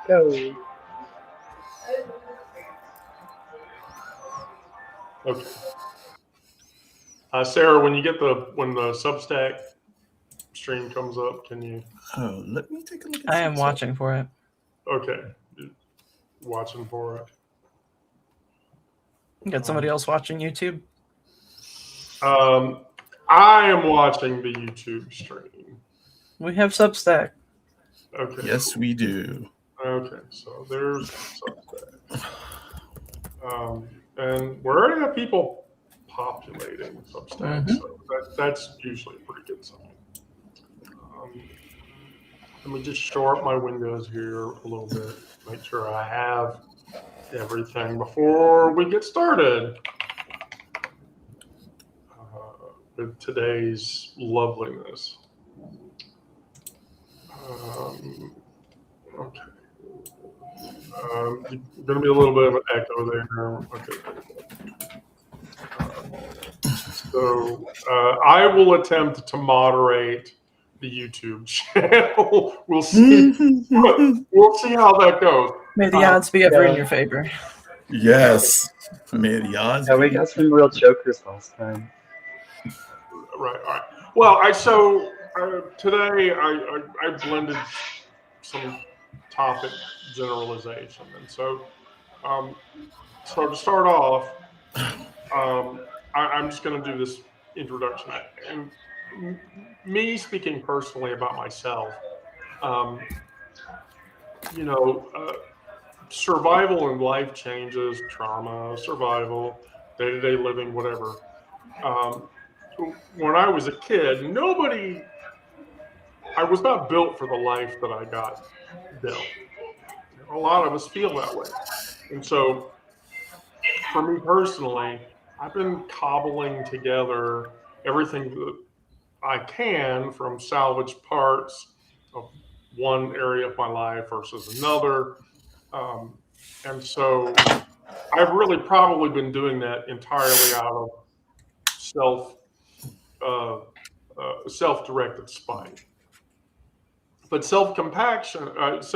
Go. Okay. Sarah, when the Substack stream comes up, can you? Oh, let me take a look. I am watching for it. Okay, watching for it. You got somebody else watching YouTube? I am watching the YouTube stream. We have Substack. Okay. Yes, we do. Okay, so there's Substack. And we already have people populating Substack, so that's usually a pretty good sign. Let me just shore up my windows here a little bit, make sure I have everything before we get started with today's loveliness. Okay. Going to be a little bit of an echo there. Okay. So I will attempt to moderate the YouTube channel. We'll see. We'll see how that goes. May the odds be ever in your favor. Yes. May the odds. Yeah, we got some real jokers last time. Right. All right. Well, today I blended some topic generalization, and so to start off, I'm just going to do this introduction. And me speaking personally about myself, survival and life changes, trauma, survival, day-to-day living, whatever. When I was a kid, I was not built for the life that I got built. A lot of us feel that way. And so for me personally, I've been cobbling together everything that I can from salvage parts of one area of my life versus another. And so I've really probably been doing that entirely out of self-directed spite. But self-compassion is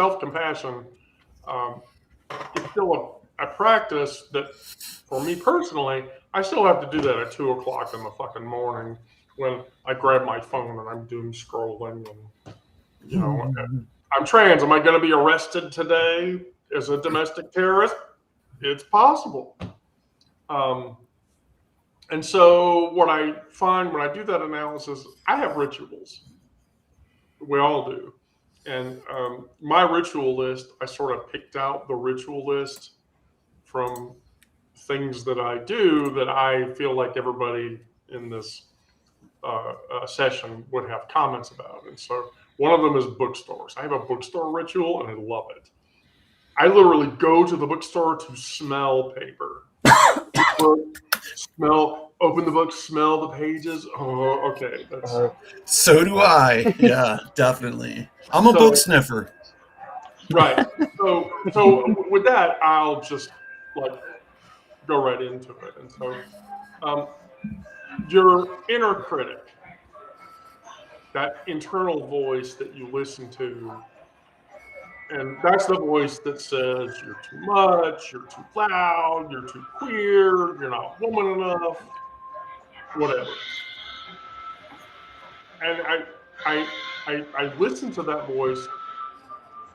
still a practice that, for me personally, I still have to do that at 2 o'clock in the fucking morning when I grab my phone and I'm doom scrolling and, I'm trans. Am I going to be arrested today as a domestic terrorist? It's possible. And so what I find when I do that analysis, I have rituals. We all do. And my ritual list, I sort of picked out the ritual list from things that I do that I feel like everybody in this session would have comments about. And so one of them is bookstores. I have a bookstore ritual and I love it. I literally go to the bookstore to smell paper. Open the book, smell the pages. Oh, okay. So do I. Yeah, definitely. I'm a book sniffer. Right. So with that, I'll just go right into it. And so your inner critic, that internal voice that you listen to, and that's the voice that says you're too much, you're too loud, you're too queer, you're not woman enough, whatever. And I listen to that voice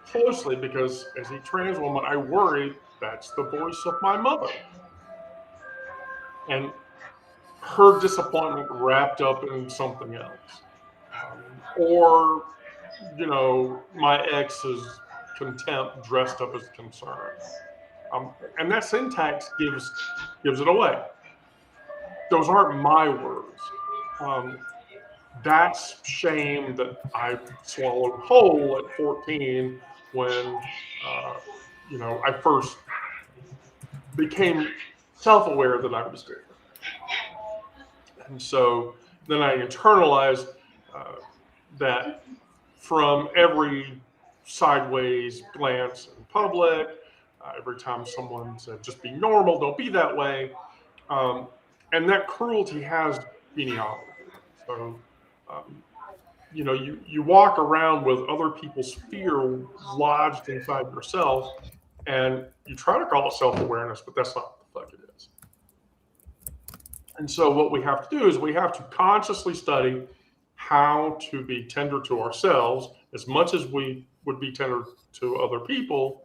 closely because as a trans woman, I worry that's the voice of my mother. And her disappointment wrapped up in something else. Or, my ex's contempt dressed up as concern. And that syntax gives it away. Those aren't my words. That's shame that I swallowed whole at 14 when, I first became self-aware that I was different. And so then I internalized that from every sideways glance in public, every time someone said, just be normal, don't be that way. And that cruelty has genealogy. So you walk around with other people's fear lodged inside yourself, and you try to call it self-awareness, but that's not what the fuck it is. And so what we have to do is we have to consciously study how to be tender to ourselves as much as we would be tender to other people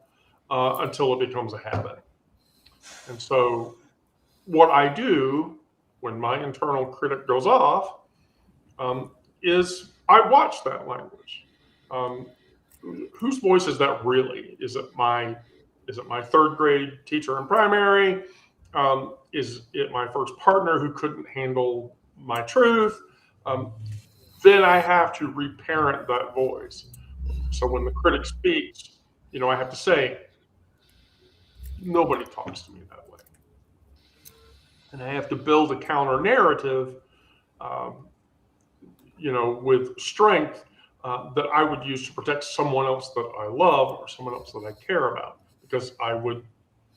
until it becomes a habit. And so what I do when my internal critic goes off is I watch that language. Whose voice is that really? Is it my third grade teacher in primary? Is it my first partner who couldn't handle my truth? Then I have to reparent that voice. So when the critic speaks, I have to say, nobody talks to me that way. And I have to build a counter narrative, with strength that I would use to protect someone else that I love or someone else that I care about, because I would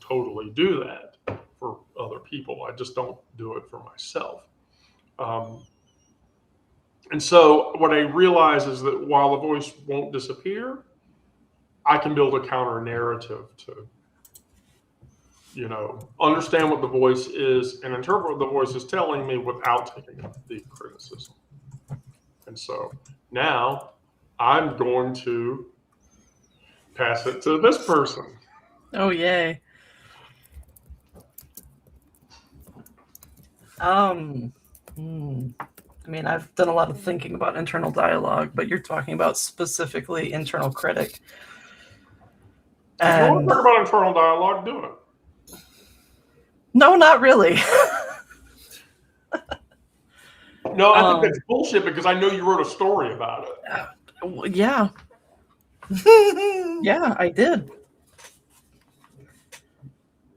totally do that for other people. I just don't do it for myself. And so what I realize is that while the voice won't disappear, I can build a counter narrative to, understand what the voice is and interpret what the voice is telling me without taking the criticism. And so now I'm going to pass it to this person. Oh, yay. I mean, I've done a lot of thinking about internal dialogue, but you're talking about specifically internal critic. If you want to talk about internal dialogue, do it. No, not really. No, I think that's bullshit, because I know you wrote a story about it. Yeah. Yeah, I did.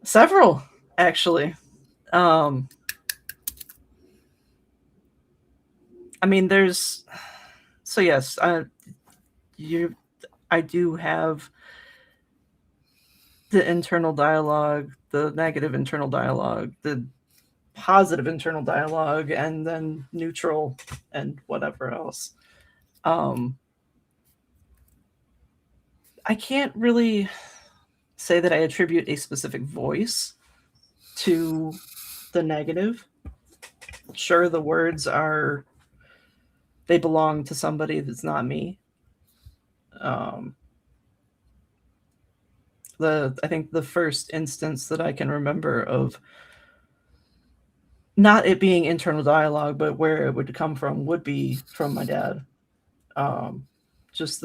Several, actually. I mean, there's... So yes, I do have the internal dialogue, the negative internal dialogue, the positive internal dialogue, and then neutral and whatever else. I can't really say that I attribute a specific voice to the negative. Sure, the words they belong to somebody that's not me. I think the first instance that I can remember of not it being internal dialogue, but where it would come from would be from my dad. Just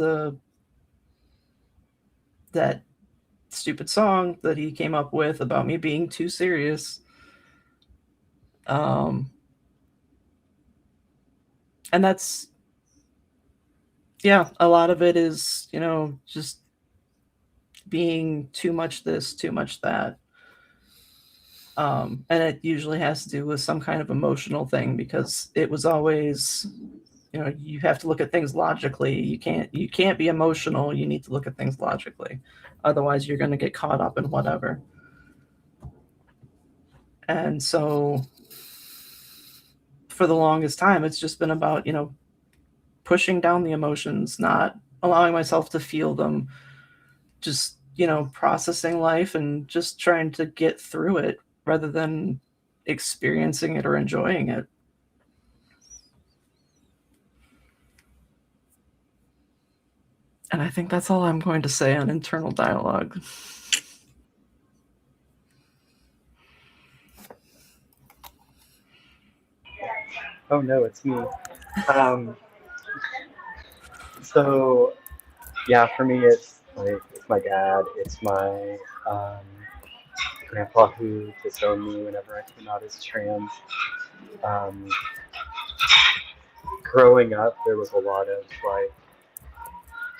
that stupid song that he came up with about me being too serious. And that's, yeah, a lot of it is, just being too much this, too much that. And it usually has to do with some kind of emotional thing, because it was always, you have to look at things logically. You can't be emotional. You need to look at things logically. Otherwise, you're going to get caught up in whatever. And so for the longest time, it's just been about, pushing down the emotions, not allowing myself to feel them, just, processing life and just trying to get through it rather than experiencing it or enjoying it. And I think that's all I'm going to say on internal dialogue. Oh no, it's me. So yeah, for me it's my dad, it's my grandpa who disowned me whenever I came out as trans. Growing up, there was a lot of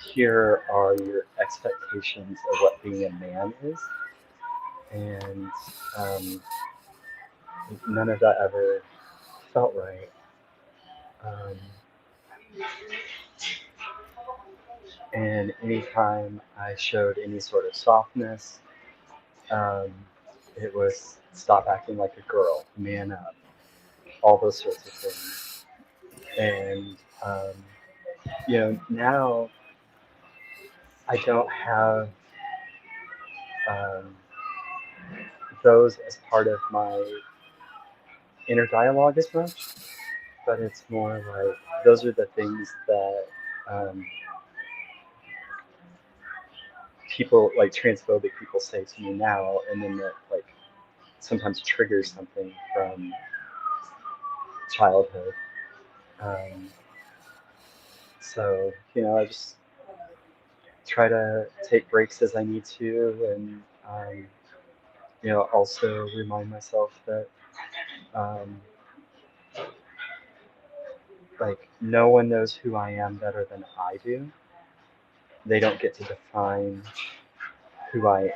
here are your expectations of what being a man is, and none of that ever felt right. And anytime I showed any sort of softness, it was stop acting like a girl, man up, all those sorts of things. And now I don't have those as part of my inner dialogue as much, but it's more like those are the things that people, like transphobic people, say to me now, and then that like sometimes triggers something from childhood. So I just try to take breaks as I need to, and also remind myself that like no one knows who I am better than I do. They don't get to define who I am.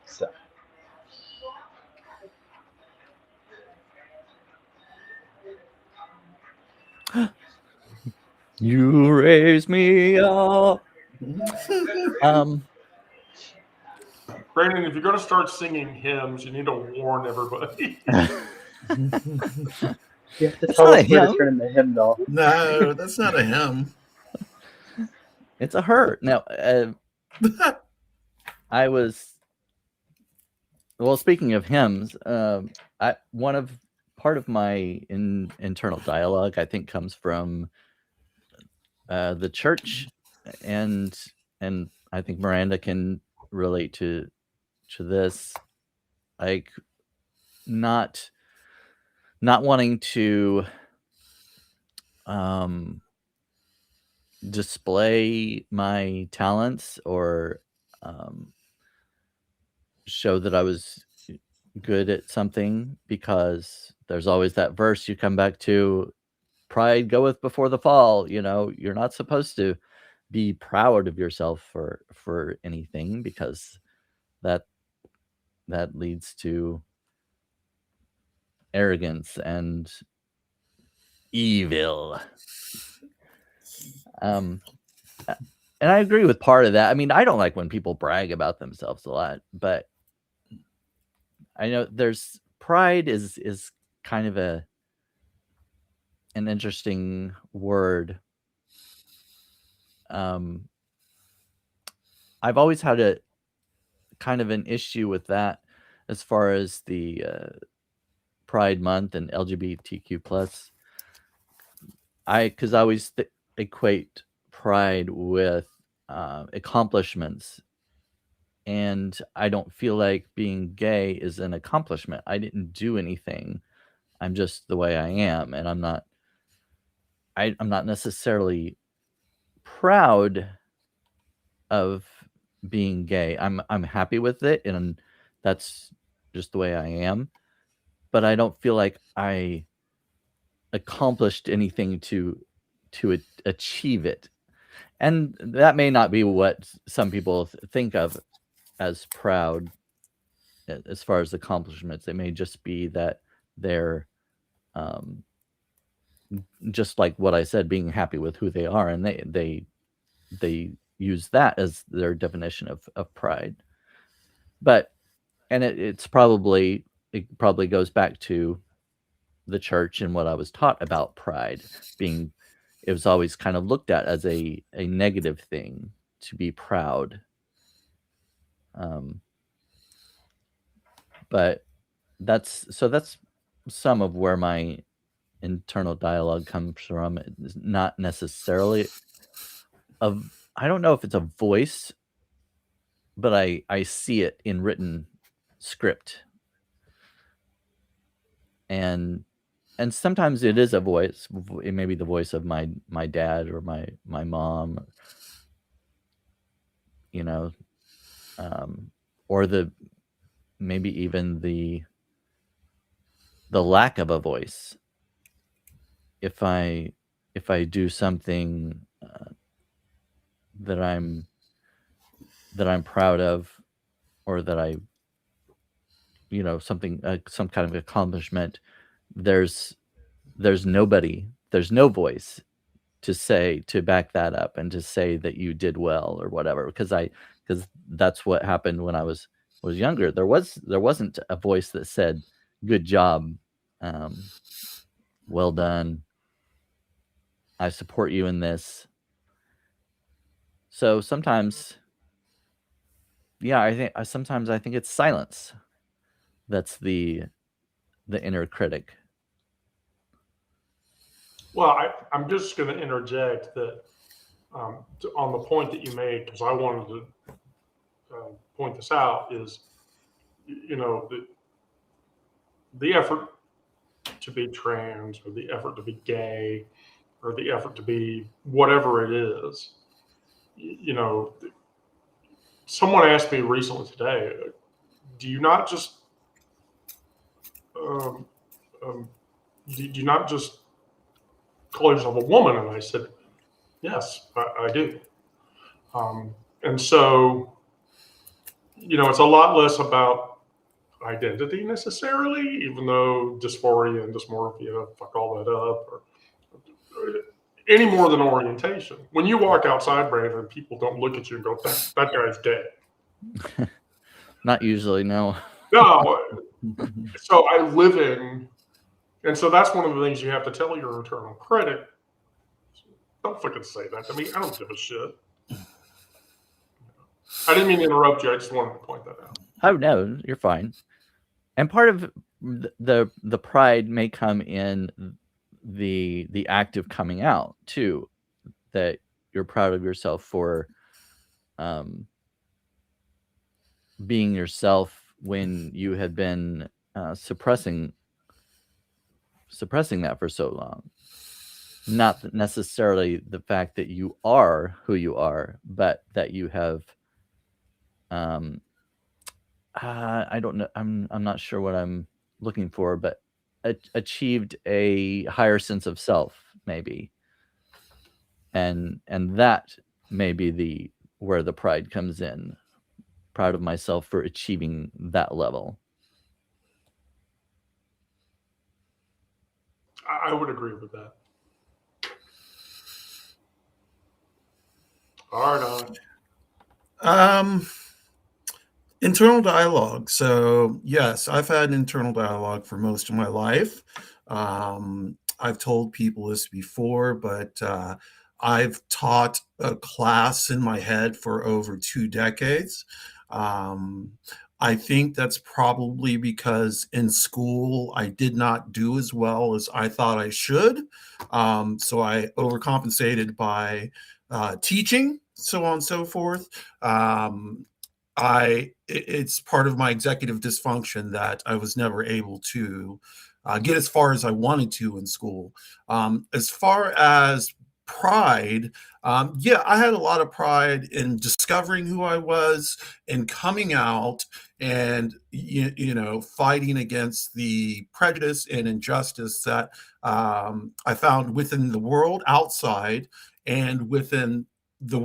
So You raise me up. Brandon, if you're going to start singing hymns, you need to warn everybody. you have to It's tell not us a where to hymn. turn in the hymnal. No, that's not a hymn. It's a her. Now, I was. Well, speaking of hymns, part of my internal dialogue, I think, comes from the church, and I think Miranda can relate to this, like not wanting to display my talents or show that I was good at something, because there's always that verse you come back to, pride goeth before the fall. You're not supposed to be proud of yourself for anything, because that leads to arrogance and evil. And I agree with part of that. I mean, I don't like when people brag about themselves a lot, but I know there's pride is kind of an interesting word. I've always had a kind of an issue with that as far as the Pride Month and LGBTQ plus. Because I always equate pride with accomplishments, and I don't feel like being gay is an accomplishment. I didn't do anything. I'm just the way I am, and I'm not necessarily proud of being gay. I'm happy with it, and that's just the way I am. But I don't feel like I accomplished anything to achieve it. And that may not be what some people think of as proud as far as accomplishments. It may just be that they're just like what I said, being happy with who they are, and they use that as their definition of pride. But it probably goes back to the church and what I was taught about pride being. It was always kind of looked at as a negative thing to be proud. But that's some of where my internal dialogue comes from. It's not necessarily I don't know if it's a voice, but I see it in written script. And sometimes it is a voice. It may be the voice of my dad or my mom, or maybe even the lack of a voice. If I do something that I'm proud of, or that I something some kind of accomplishment, there's nobody, there's no voice to back that up and to say that you did well or whatever, because that's what happened when I was younger. There wasn't a voice that said good job, well done, I support you in this. So sometimes, yeah, I think it's silence that's the inner critic. Well, I'm just going to interject that on the point that you made, because I wanted to point this out, is, you know, the effort to be trans, or the effort to be gay, or the effort to be whatever it is. You know, someone asked me recently today, do you not just um, do you not just call yourself a woman? And I said, yes, I do. And so, you know, it's a lot less about identity necessarily, even though dysphoria and dysmorphia fuck all that up, or any more than orientation. When you walk outside, Brandon, people don't look at you and go, that guy's dead. Not usually, no. No. So I live in, and so that's one of the things you have to tell your internal critic. Don't fucking say that to me. I don't give a shit. I didn't mean to interrupt you. I just wanted to point that out. Oh no, you're fine. And part of the pride may come in the act of coming out too, that you're proud of yourself for being yourself when you had been suppressing that for so long. Not necessarily the fact that you are who you are, but that you have I don't know, I'm not sure what I'm looking for, but achieved a higher sense of self, maybe. And that may be where the pride comes in. Proud of myself for achieving that level. I would agree with that. All right. Internal dialogue. So yes, I've had internal dialogue for most of my life. I've told people this before, but I've taught a class in my head for over 2 decades. I think that's probably because in school I did not do as well as I thought I should. So I overcompensated by teaching, so on and so forth. It's part of my executive dysfunction that I was never able to get as far as I wanted to in school. As far as pride, yeah, I had a lot of pride in discovering who I was and coming out and fighting against the prejudice and injustice that I found within the world outside and within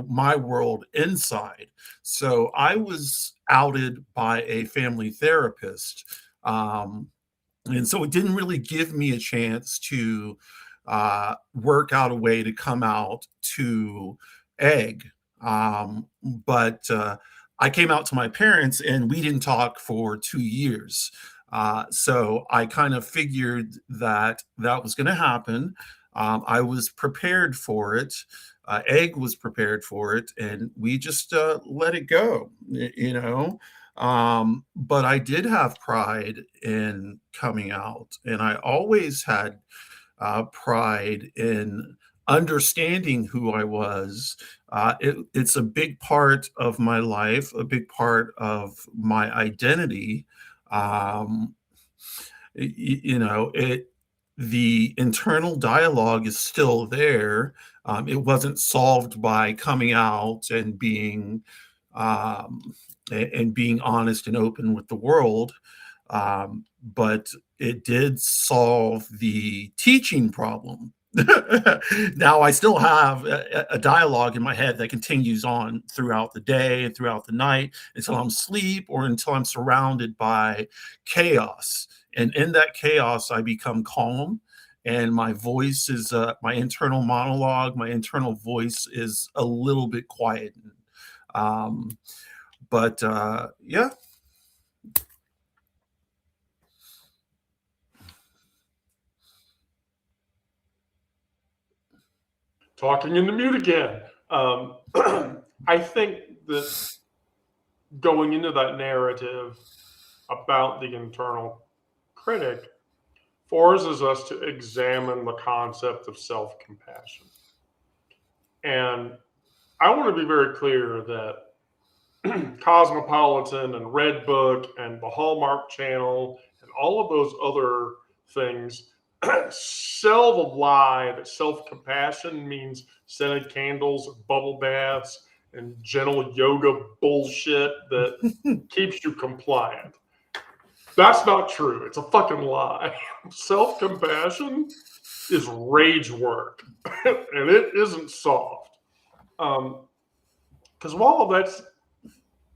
my world inside. So I was outed by a family therapist. And so it didn't really give me a chance to work out a way to come out to Egg. But I came out to my parents and we didn't talk for 2 years. So I kind of figured that was going to happen. I was prepared for it. Egg was prepared for it, and we just let it go, But I did have pride in coming out, and I always had pride in understanding who I was. It's a big part of my life, a big part of my identity. Um, the internal dialogue is still there. It wasn't solved by coming out and being honest and open with the world, but it did solve the teaching problem. Now I still have a dialogue in my head that continues on throughout the day and throughout the night until I'm asleep or until I'm surrounded by chaos. And in that chaos, I become calm, and my voice is my internal monologue. My internal voice is a little bit quietened. But yeah. talking in the mute again. I think that going into that narrative about the internal critic forces us to examine the concept of self-compassion. And I want to be very clear that Cosmopolitan and Red Book and the Hallmark Channel and all of those other things sell the lie that self-compassion means scented candles, bubble baths, and gentle yoga bullshit that keeps you compliant. That's not true. It's a fucking lie. Self-compassion is rage work, and it isn't soft. Because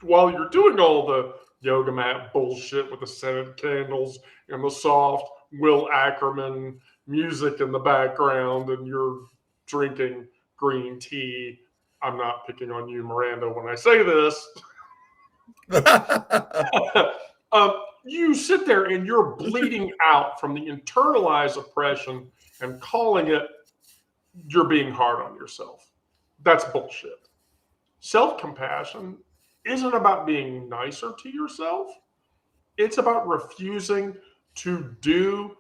while you're doing all the yoga mat bullshit with the scented candles and the soft Will Ackerman music in the background, and you're drinking green tea. I'm not picking on you, Miranda, when I say this. You sit there and you're bleeding out from the internalized oppression and calling it you're being hard on yourself. That's bullshit. Self-compassion isn't about being nicer to yourself. It's about refusing to do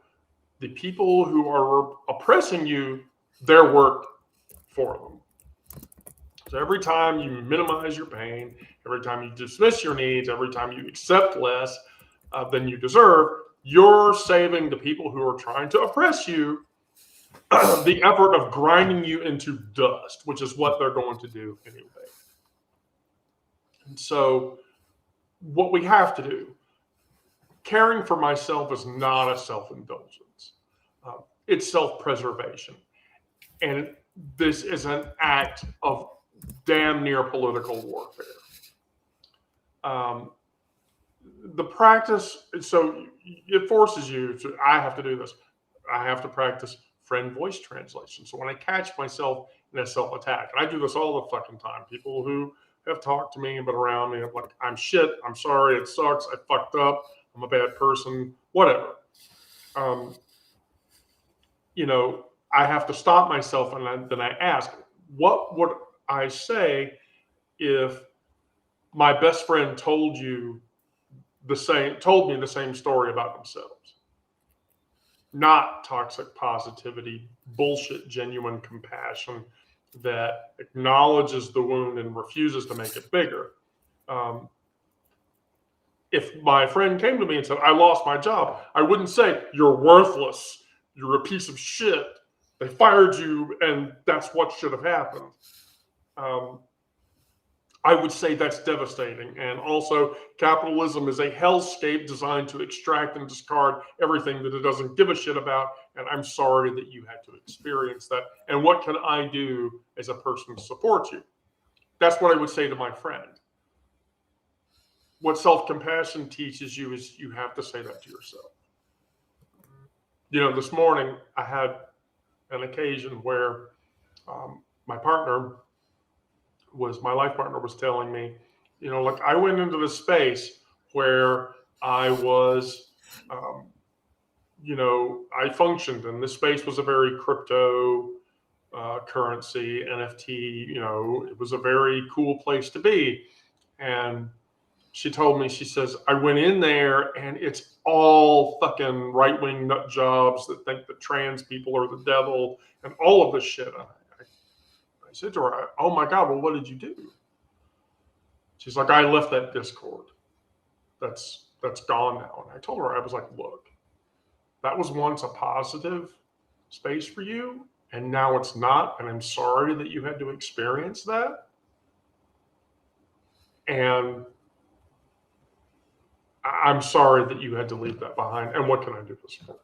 the people who are oppressing you their work for them. So every time you minimize your pain, every time you dismiss your needs, every time you accept less than you deserve, you're saving the people who are trying to oppress you the effort of grinding you into dust, which is what they're going to do anyway. And so what we have to do, caring for myself is not a self-indulgence. It's self-preservation. And this is an act of damn near political warfare. The practice, so it forces you to, I have to do this. I have to practice friend voice translation. So when I catch myself in a self-attack, and I do this all the fucking time, people who have talked to me and been around me, I'm like, I'm shit, I'm sorry, it sucks, I fucked up, I'm a bad person, whatever. I have to stop myself, and then I ask, what would I say if my best friend told me the same story about themselves? Not toxic positivity, bullshit, genuine compassion that acknowledges the wound and refuses to make it bigger. If my friend came to me and said, I lost my job, I wouldn't say, you're worthless, you're a piece of shit, they fired you, and that's what should have happened. I would say that's devastating. And also, capitalism is a hellscape designed to extract and discard everything that it doesn't give a shit about. And I'm sorry that you had to experience that. And what can I do as a person to support you? That's what I would say to my friend. What self-compassion teaches you is you have to say that to yourself. This morning I had an occasion where my life partner was telling me, like, I went into this space where I was, I functioned, and this space was a very crypto currency, NFT, it was a very cool place to be. And she told me, she says, I went in there and it's all fucking right-wing nut jobs that think that trans people are the devil and all of this shit. I said to her, oh my God, well, what did you do? She's like, I left that Discord. That's gone now. And I told her, I was like, look, that was once a positive space for you, and now it's not. And I'm sorry that you had to experience that. And I'm sorry that you had to leave that behind. And what can I do to support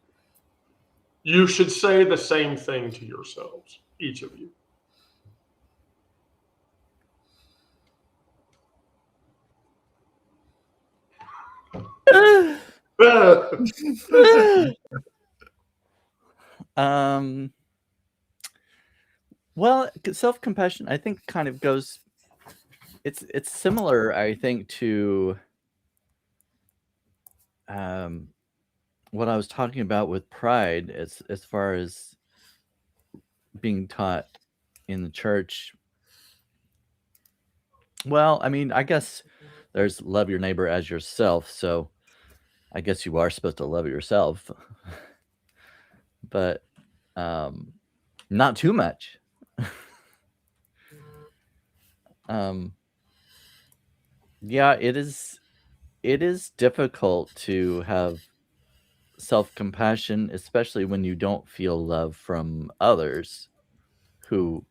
you? You should say the same thing to yourselves, each of you. Well, self-compassion, I think, kind of goes. It's similar, I think, to what I was talking about with pride, as far as being taught in the church, well, I mean, I guess there's love your neighbor as yourself, so I guess you are supposed to love yourself, but not too much. Yeah, it is difficult to have self-compassion, especially when you don't feel love from others who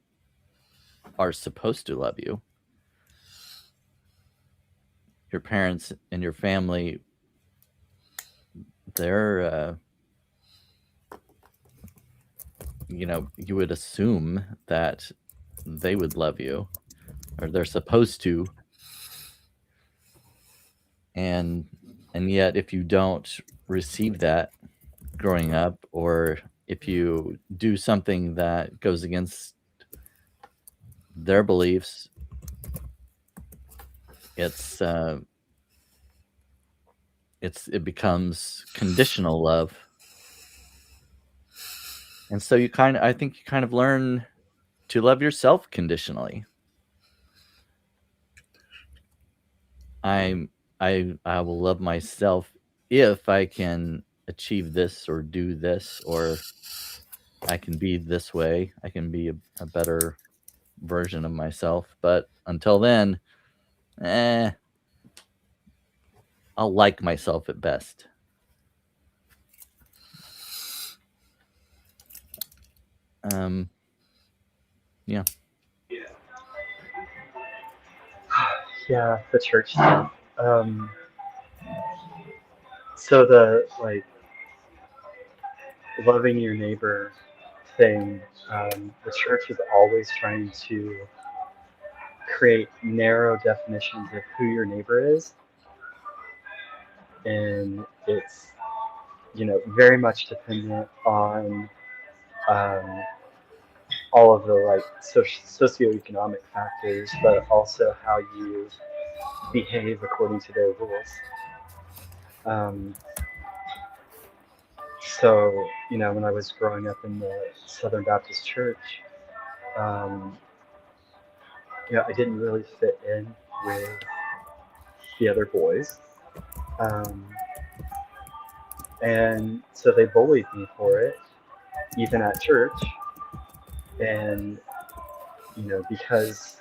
are supposed to love you. Your parents and your family, they're you would assume that they would love you, or they're supposed to, and yet if you don't receive that growing up, or if you do something that goes against their beliefs, it becomes conditional love. And so I think you kind of learn to love yourself conditionally. I will love myself if I can achieve this or do this, or I can be this way. I can be a better version of myself. But until then, I'll like myself at best. Yeah. Yeah, the church stuff. So the loving your neighbor thing, the church is always trying to create narrow definitions of who your neighbor is, and it's very much dependent on all of the socioeconomic factors, but also how you behave according to their rules. So when I was growing up in the Southern Baptist Church, I didn't really fit in with the other boys. And so they bullied me for it, even at church. And, because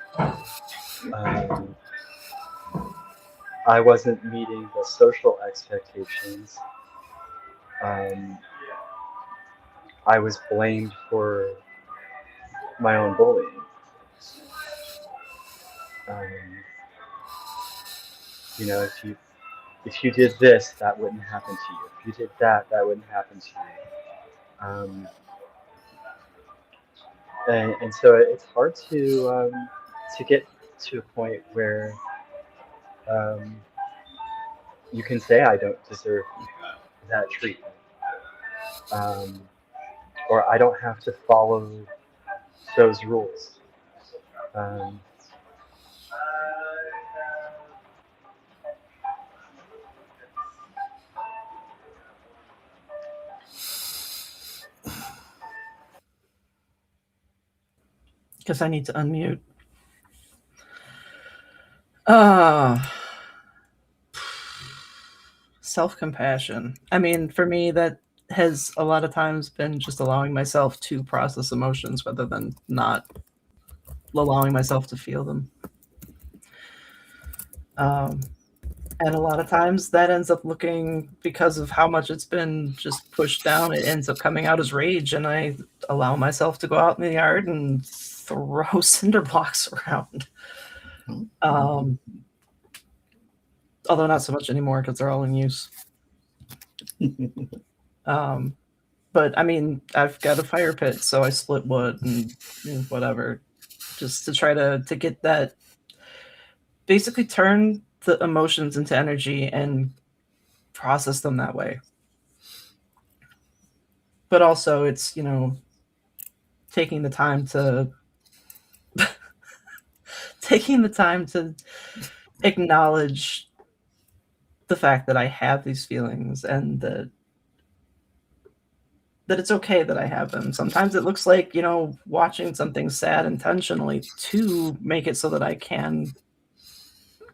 I wasn't meeting the social expectations, I was blamed for my own bullying. If you did this, that wouldn't happen to you. If you did that, that wouldn't happen to you. And so it's hard to get to a point where you can say I don't deserve that treatment, or I don't have to follow those rules. Because I need to unmute. Self-compassion. I mean, for me, that has a lot of times been just allowing myself to process emotions rather than not allowing myself to feel them. And a lot of times that ends up looking, because of how much it's been just pushed down, it ends up coming out as rage, and I allow myself to go out in the yard and throw cinder blocks around. Although not so much anymore because they're all in use. But I mean, I've got a fire pit, so I split wood and whatever, just to try to get that, basically turn the emotions into energy and process them that way. But also it's, taking the time to acknowledge the fact that I have these feelings, and that that it's okay that I have them. Sometimes it looks like, watching something sad intentionally to make it so that I can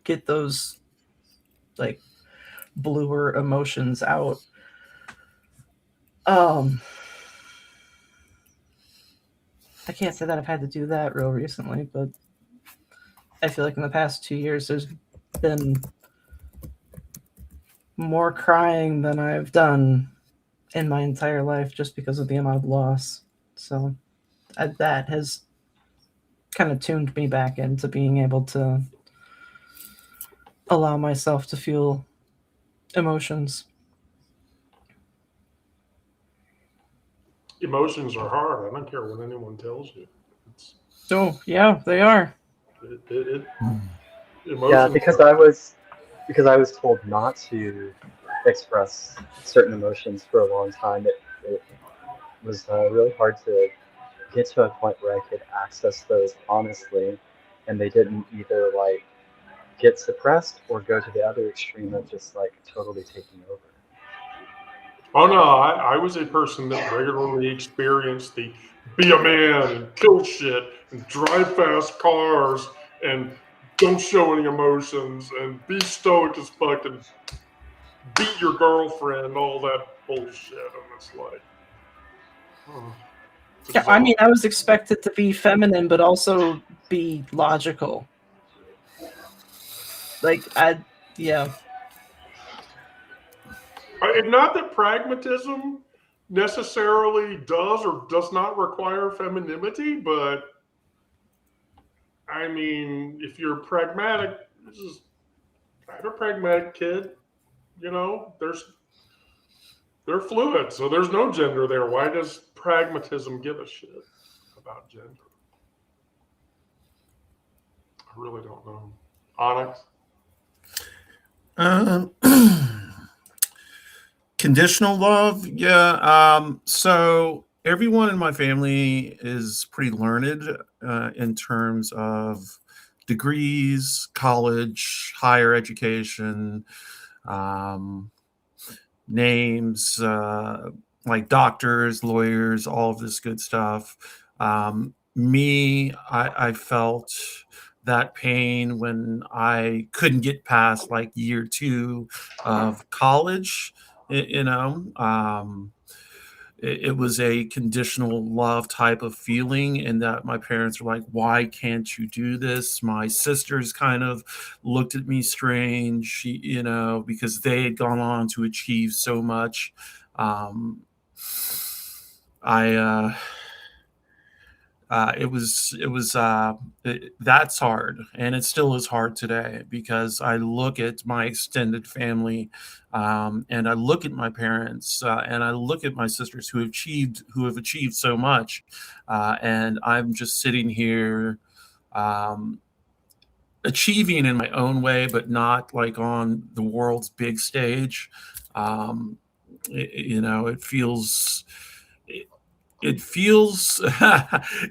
get those like bluer emotions out. I can't say that I've had to do that real recently, but I feel like in the past 2 years there's been more crying than I've done in my entire life just because of the amount of loss. So that has kind of tuned me back into being able to allow myself to feel emotions. Emotions are hard. I don't care what anyone tells you. Oh, yeah, they are. Yeah, because I was told not to express certain emotions for a long time. It was really hard to get to a point where I could access those honestly, and they didn't either like get suppressed or go to the other extreme of just like totally taking over. Oh no, I was a person that regularly experienced the be a man and kill shit and drive fast cars and don't show any emotions and be stoic as fuck and beat your girlfriend, all that bullshit. And it's like, oh, it's Yeah, I mean, exhausting. I was expected to be feminine, but also be logical. Yeah. Not that pragmatism necessarily does or does not require femininity, but I mean, if you're pragmatic, I'm a pragmatic kid. They're fluid, so there's no gender there. Why does pragmatism give a shit about gender? I really don't know. Onyx? Conditional love, yeah. So everyone in my family is pretty learned in terms of degrees, college, higher education, names, like doctors, lawyers, all of this good stuff. I felt that pain when I couldn't get past like year 2 of college. It was a conditional love type of feeling, in that my parents were like, why can't you do this? My sisters kind of looked at me strange, because they had gone on to achieve so much. I That's hard, and it still is hard today, because I look at my extended family, and I look at my parents, and I look at my sisters who have achieved so much, and I'm just sitting here, achieving in my own way, but not like on the world's big stage. It feels it feels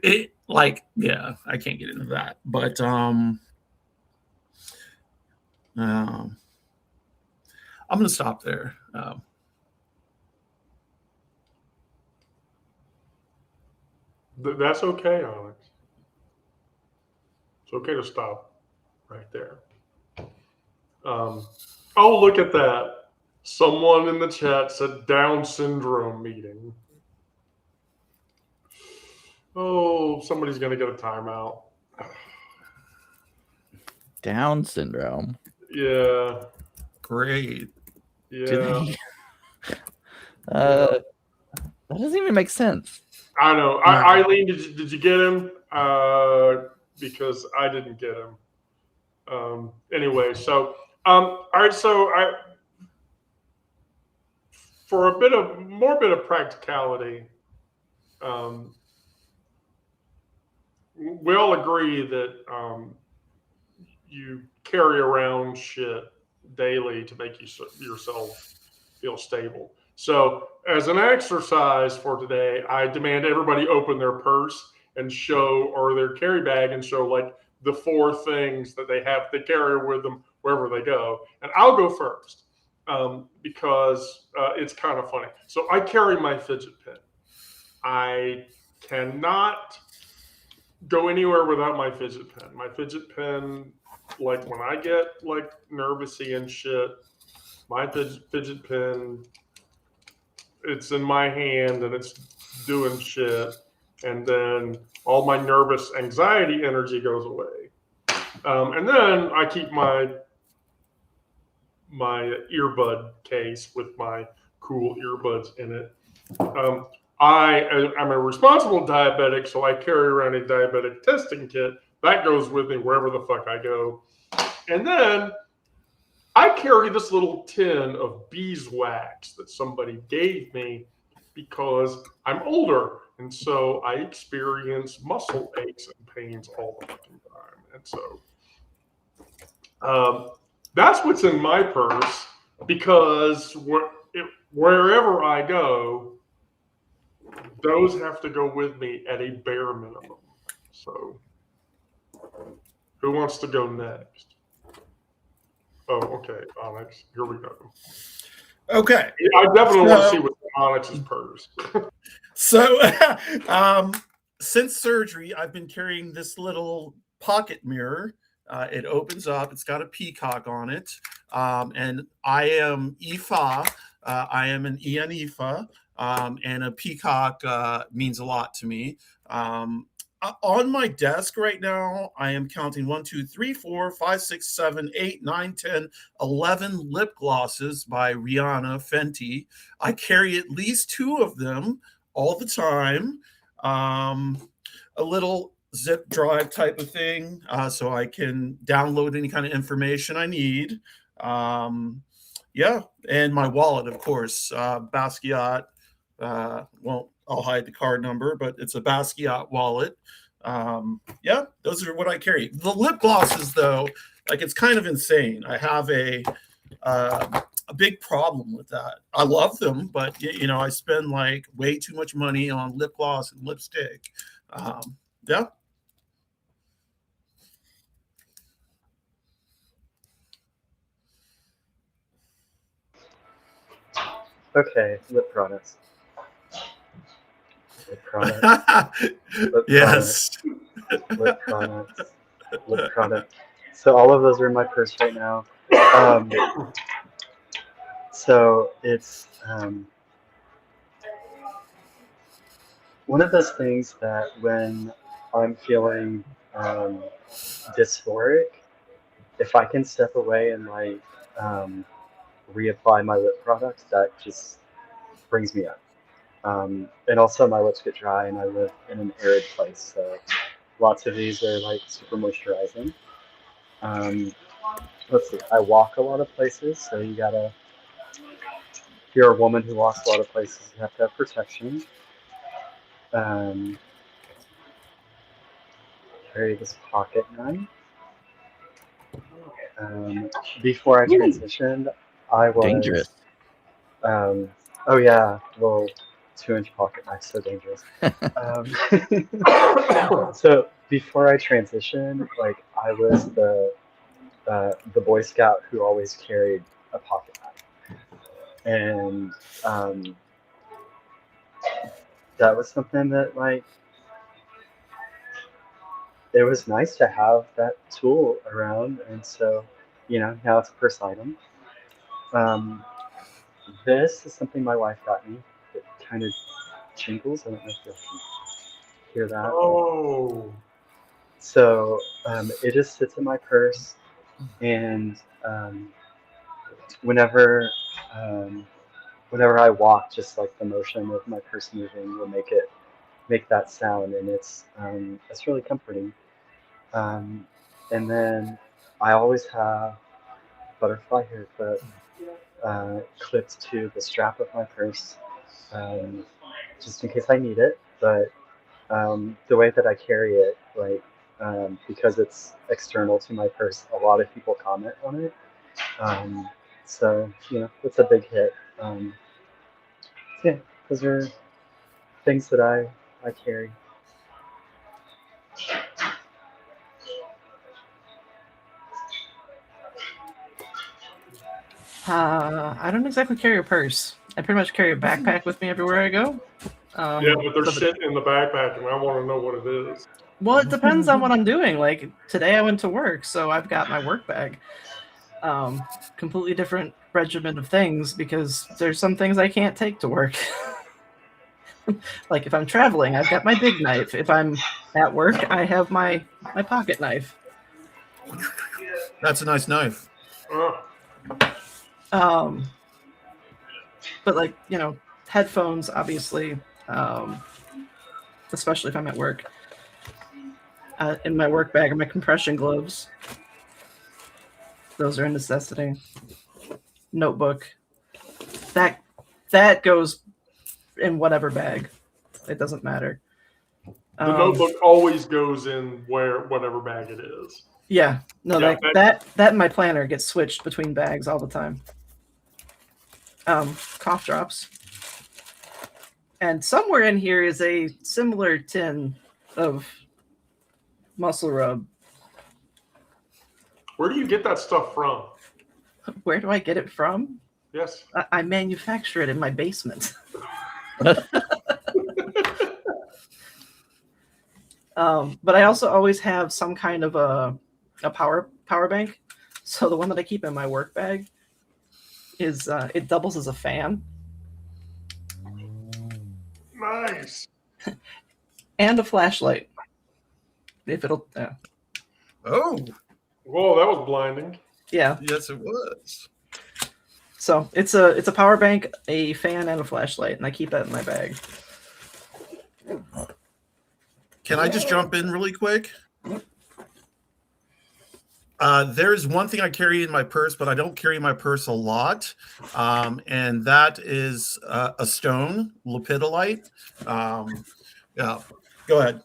it like, yeah, I can't get into that, but I'm gonna stop there. That's okay, Onyx. It's okay to stop right there. Oh, look at that. Someone in the chat said Down syndrome meeting. Oh, somebody's going to get a timeout. Down syndrome. Yeah. Great. Yeah. That doesn't even make sense. I know. Eileen, did you get him? Because I didn't get him. Anyway, so all right. So for a bit of practicality, we all agree that you carry around shit daily to make yourself feel stable. So as an exercise for today, I demand everybody open their purse and show, or their carry bag, and show like the 4 things that they carry with them wherever they go. And I'll go first because it's kind of funny. So I carry my fidget pin. I cannot go anywhere without my fidget pen. My fidget pen, like when I get like nervousy and shit, my fidget pen, it's in my hand and it's doing shit, and then all my nervous anxiety energy goes away. And then I keep my earbud case with my cool earbuds in it. I'm a responsible diabetic, so I carry around a diabetic testing kit. That goes with me wherever the fuck I go. And then I carry this little tin of beeswax that somebody gave me because I'm older. And so I experience muscle aches and pains all the fucking time. And so that's what's in my purse, because wherever I go, those have to go with me at a bare minimum. So, who wants to go next? Oh, okay, Onyx. Here we go. Okay. I definitely want to see what's in Onyx's purse. So, since surgery, I've been carrying this little pocket mirror. It opens up. It's got a peacock on it. And I am IFA. I am an ENIFA. And a peacock means a lot to me. On my desk right now, I am counting 1, 2, 3, 4, 5, 6, 7, 8, 9, 10, 11 lip glosses by Rihanna Fenty. I carry at least 2 of them all the time. A little zip drive type of thing, so I can download any kind of information I need. Yeah, and my wallet, of course, Basquiat. I'll hide the card number, but it's a Basquiat wallet. Yeah, those are what I carry. The lip glosses, though, like, it's kind of insane. I have a big problem with that. I love them, but I spend like way too much money on lip gloss and lipstick. Yeah. Okay, lip products. Lip products. Lip Yes. products. Lip products. Lip products. So all of those are in my purse right now. So it's one of those things that when I'm feeling dysphoric, if I can step away and like reapply my lip products, that just brings me up. And also my lips get dry, and I live in an arid place, so lots of these are like super moisturizing. Let's see, I walk a lot of places, so if you're a woman who walks a lot of places, you have to have protection. Carry this pocket knife. Before I transitioned, I was Dangerous. Oh yeah, well, 2-inch pocket knife, so dangerous. So before I transitioned, like, I was the Boy Scout who always carried a pocket knife, and that was something that, like, it was nice to have that tool around, and so now it's a purse item. This is something my wife got me. It kind of jingles. I don't know if you can hear that. Oh. So it just sits in my purse, and whenever I walk, just like the motion of my purse moving will make that sound, and it's really comforting. And then I always have butterfly haircut clipped to the strap of my purse, just in case I need it. But the way that I carry it, like, because it's external to my purse, a lot of people comment on it. So it's a big hit. Yeah, those are things that I carry. I don't exactly carry a purse. I pretty much carry a backpack with me everywhere I go. Yeah, but there's so shit in the backpack, and I want to know what it is. well, it depends on what I'm doing. Like today I went to work, so I've got my work bag. Completely different regimen of things because there's some things I can't take to work. Like if I'm traveling, I've got my big knife. If I'm at work, I have my pocket knife. That's a nice knife. But like, you know, headphones, obviously, especially if I'm at work. In my work bag are my compression gloves. Those are a necessity. Notebook. That goes in whatever bag. It doesn't matter. The notebook always goes in whatever bag it is. Yeah. No, Yeah, that and my planner gets switched between bags all the time. Cough drops. And somewhere in here is a similar tin of muscle rub. Where do you get that stuff from? Where do I get it from? Yes. I manufacture it in my basement. But I also always have some kind of a power bank. So the one that I keep in my work bag is it doubles as a fan. Nice. And a flashlight. If it'll Oh, Whoa, that was blinding. yeah. yes, it was. So it's a power bank, a fan, and a flashlight, and I keep that in my bag. Can I just jump in really quick? There's one thing I carry in my purse, but I don't carry my purse a lot, and that is a stone, lepidolite. Yeah, go ahead.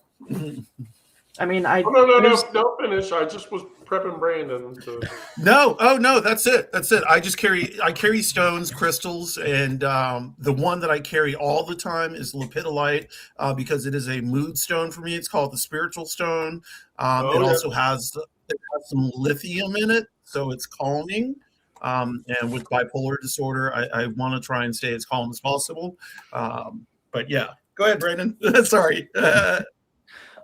I mean, No, don't finish. I just was prepping Brandon to. No, oh no, that's it. I carry stones, crystals, and the one that I carry all the time is lepidolite because it is a mood stone for me. It's called the spiritual stone. It also has some lithium in it, so it's calming. And with bipolar disorder, I want to try and stay as calm as possible. But yeah, go ahead, Brandon. Sorry.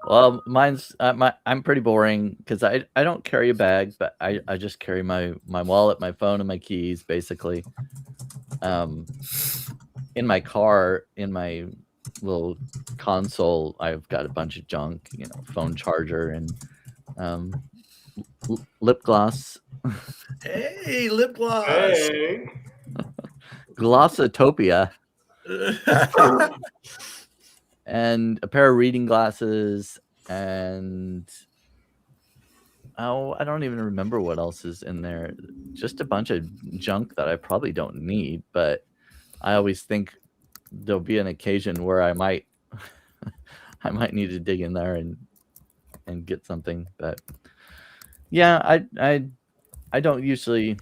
Well, mine's I'm pretty boring because I don't carry a bag, but I just carry my wallet, my phone, and my keys basically. In my car, in my little console, I've got a bunch of junk, phone charger and lip gloss. Hey, lip gloss. Hey. Glossotopia. And a pair of reading glasses, and I don't even remember what else is in there. Just a bunch of junk that I probably don't need, but I always think there'll be an occasion where I might need to dig in there and get something. But yeah, I don't usually.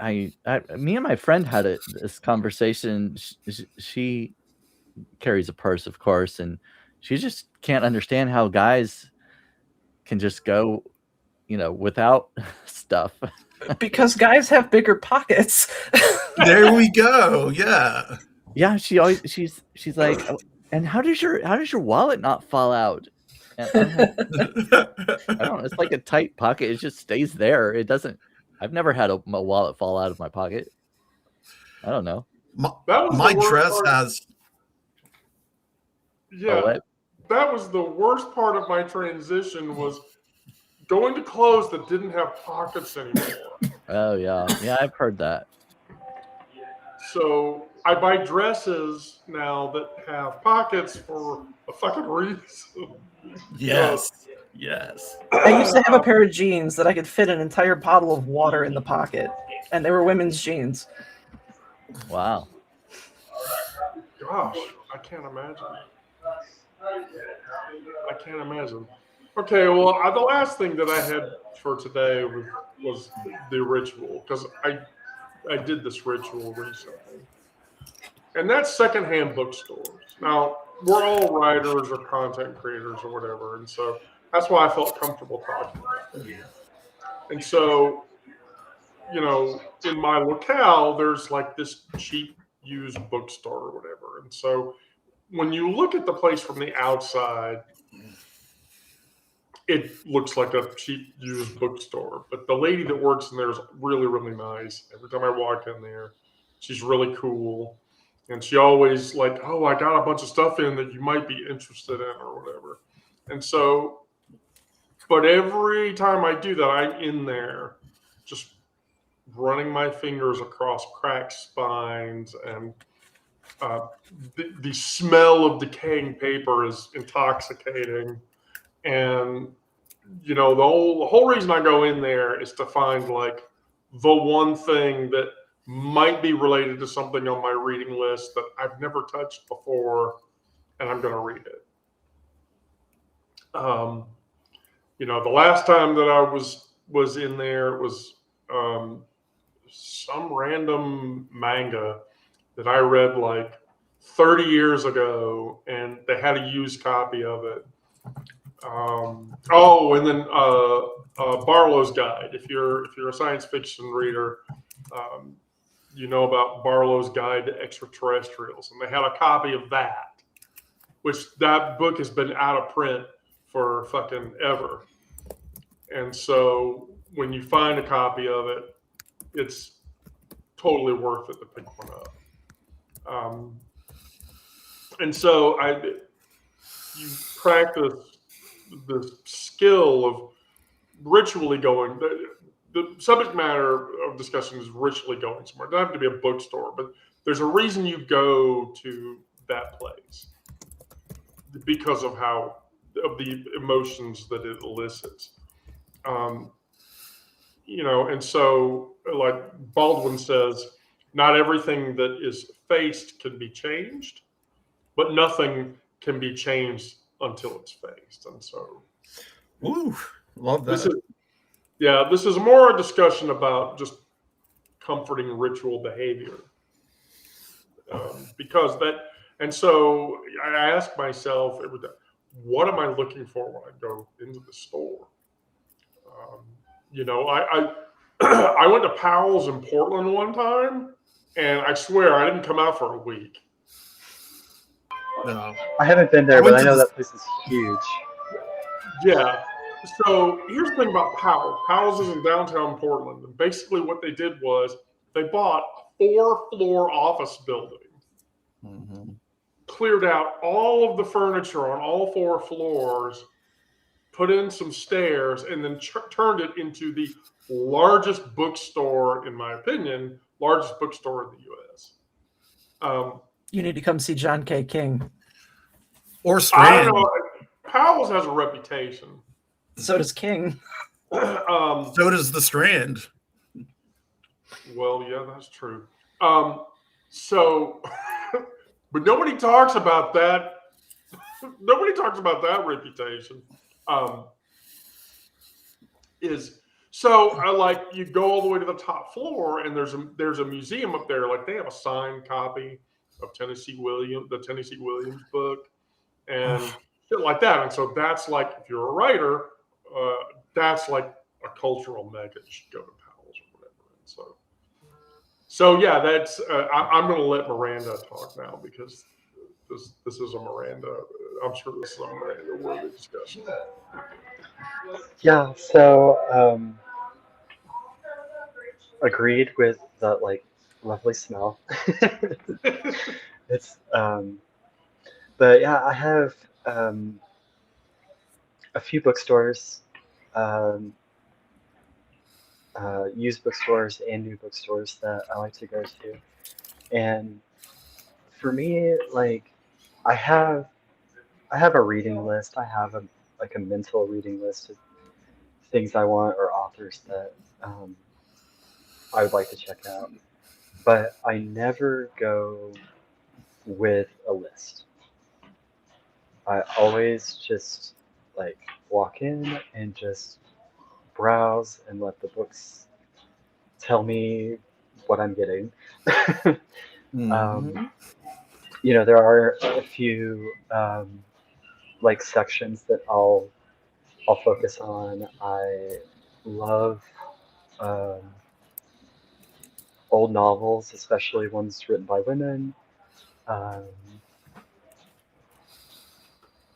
Me and my friend had this conversation. She carries a purse, of course, and she just can't understand how guys can just go, without stuff. because guys have bigger pockets. There we go. Yeah. Yeah, she's like, "Oh, and how does your wallet not fall out?" And I'm like, I don't know. It's like a tight pocket. It just stays there. It doesn't. I've never had a wallet fall out of my pocket. I don't know. My dress has. Yeah, that was the worst part of my transition was going to clothes that didn't have pockets anymore. Oh yeah, I've heard that. So I buy dresses now that have pockets for a fucking reason. Yes. I used to have a pair of jeans that I could fit an entire bottle of water in the pocket, and they were women's jeans. Wow. Gosh, I can't imagine. Okay, well, the last thing that I had for today was the ritual, because I did this ritual recently. And that's secondhand bookstores. Now, we're all writers or content creators or whatever, and so that's why I felt comfortable talking about it. And so, in my locale, there's like this cheap used bookstore or whatever. And so when you look at the place from the outside, it looks like a cheap used bookstore. But the lady that works in there is really, really nice. Every time I walk in there, she's really cool. And she always like, oh, I got a bunch of stuff in that you might be interested in or whatever. And so, but every time I do that, I'm in there just running my fingers across cracked spines, and the smell of decaying paper is intoxicating. And the whole reason I go in there is to find like the one thing that might be related to something on my reading list that I've never touched before, and I'm going to read it. The last time that I was in there, it was some random manga that I read like 30 years ago, and they had a used copy of it. And then Barlow's Guide. If you're a science fiction reader, you know about Barlow's Guide to Extraterrestrials, and they had a copy of that, which that book has been out of print for fucking ever. And so when you find a copy of it, it's totally worth it to pick one up. And so you practice the skill of ritually going. The subject matter of discussion is ritually going somewhere. It doesn't have to be a bookstore, but there's a reason you go to that place because of the emotions that it elicits. And so like Baldwin says, not everything that is faced can be changed, but nothing can be changed until it's faced. And so, Ooh, love that. This is more a discussion about just comforting ritual behavior. And so I ask myself every day, what am I looking for when I go into the store? I went to Powell's in Portland one time, and I swear I didn't come out for a week. No. I haven't been there, but I know that place is huge. Yeah. So here's the thing about Powell's. Powell's is in downtown Portland, and basically what they did was they bought a 4-floor office building, cleared out all of the furniture on all 4 floors, put in some stairs, and then turned it into the largest bookstore, in my opinion, largest bookstore in the U.S. You need to come see John K. King. Or Strand. I don't know. Powell's has a reputation. So does King. So does the Strand. Well, yeah, that's true. But nobody talks about that. Nobody talks about that reputation. You go all the way to the top floor, and there's a museum up there. Like they have a signed copy of the Tennessee Williams book, and shit like that. And so that's like, if you're a writer, that's like a cultural mecca. You should go to Powell's or whatever. And so yeah, that's. I'm going to let Miranda talk now, because this is a Miranda. I'm sure this is a Miranda-worthy discussion. Yeah, so agreed with that, like, lovely smell. It's but yeah, I have a few bookstores, used bookstores and new bookstores that I like to go to. And for me, like, I have a reading list. I have a mental reading list of things I want, or authors that I would like to check out. But I never go with a list. I always just like walk in and just browse and let the books tell me what I'm getting. There are a few like sections that I'll focus on. I love old novels, especially ones written by women.